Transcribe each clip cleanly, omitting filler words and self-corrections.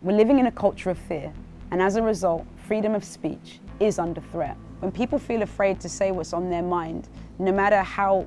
We're living in a culture of fear, and as a result, freedom of speech is under threat. When people feel afraid to say what's on their mind, no matter how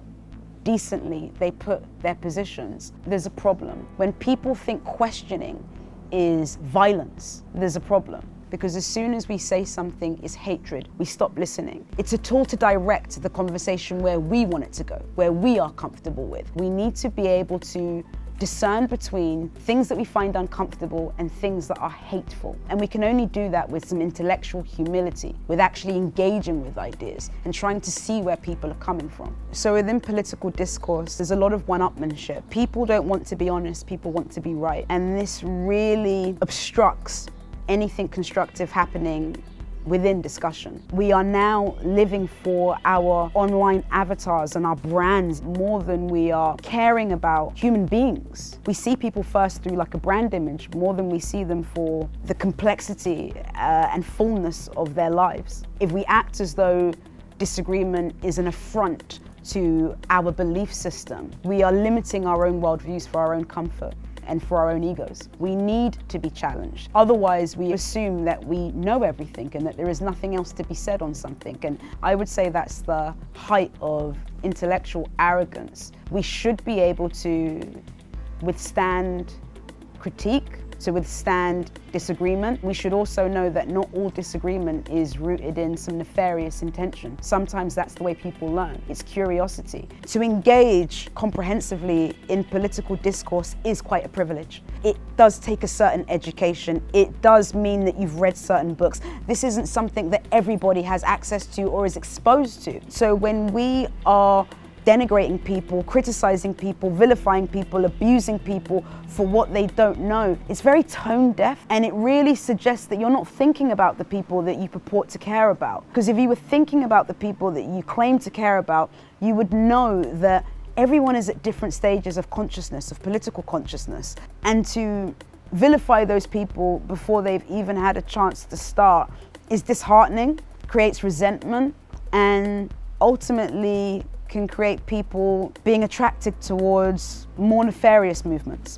decently they put their positions, there's a problem. When people think questioning is violence, there's a problem. Because as soon as we say something is hatred, we stop listening. It's a tool to direct the conversation where we want it to go, where we are comfortable with. We need to be able to discern between things that we find uncomfortable and things that are hateful. And we can only do that with some intellectual humility, with actually engaging with ideas and trying to see where people are coming from. So within political discourse, there's a lot of one-upmanship. People don't want to be honest, people want to be right. And this really obstructs anything constructive happening within discussion. We are now living for our online avatars and our brands more than we are caring about human beings. We see people first through like a brand image more than we see them for the complexity and fullness of their lives. If we act as though disagreement is an affront to our belief system, we are limiting our own worldviews for our own comfort and for our own egos. We need to be challenged. Otherwise, we assume that we know everything and that there is nothing else to be said on something. And I would say that's the height of intellectual arrogance. We should be able to withstand critique, to withstand disagreement. We should also know that not all disagreement is rooted in some nefarious intention. Sometimes that's the way people learn. It's curiosity. To engage comprehensively in political discourse is quite a privilege. It does take a certain education. It does mean that you've read certain books. This isn't something that everybody has access to or is exposed to. So when we are denigrating people, criticizing people, vilifying people, abusing people for what they don't know, it's very tone deaf, and it really suggests that you're not thinking about the people that you purport to care about. Because if you were thinking about the people that you claim to care about, you would know that everyone is at different stages of consciousness, of political consciousness. And to vilify those people before they've even had a chance to start is disheartening, creates resentment, and ultimately can create people being attracted towards more nefarious movements.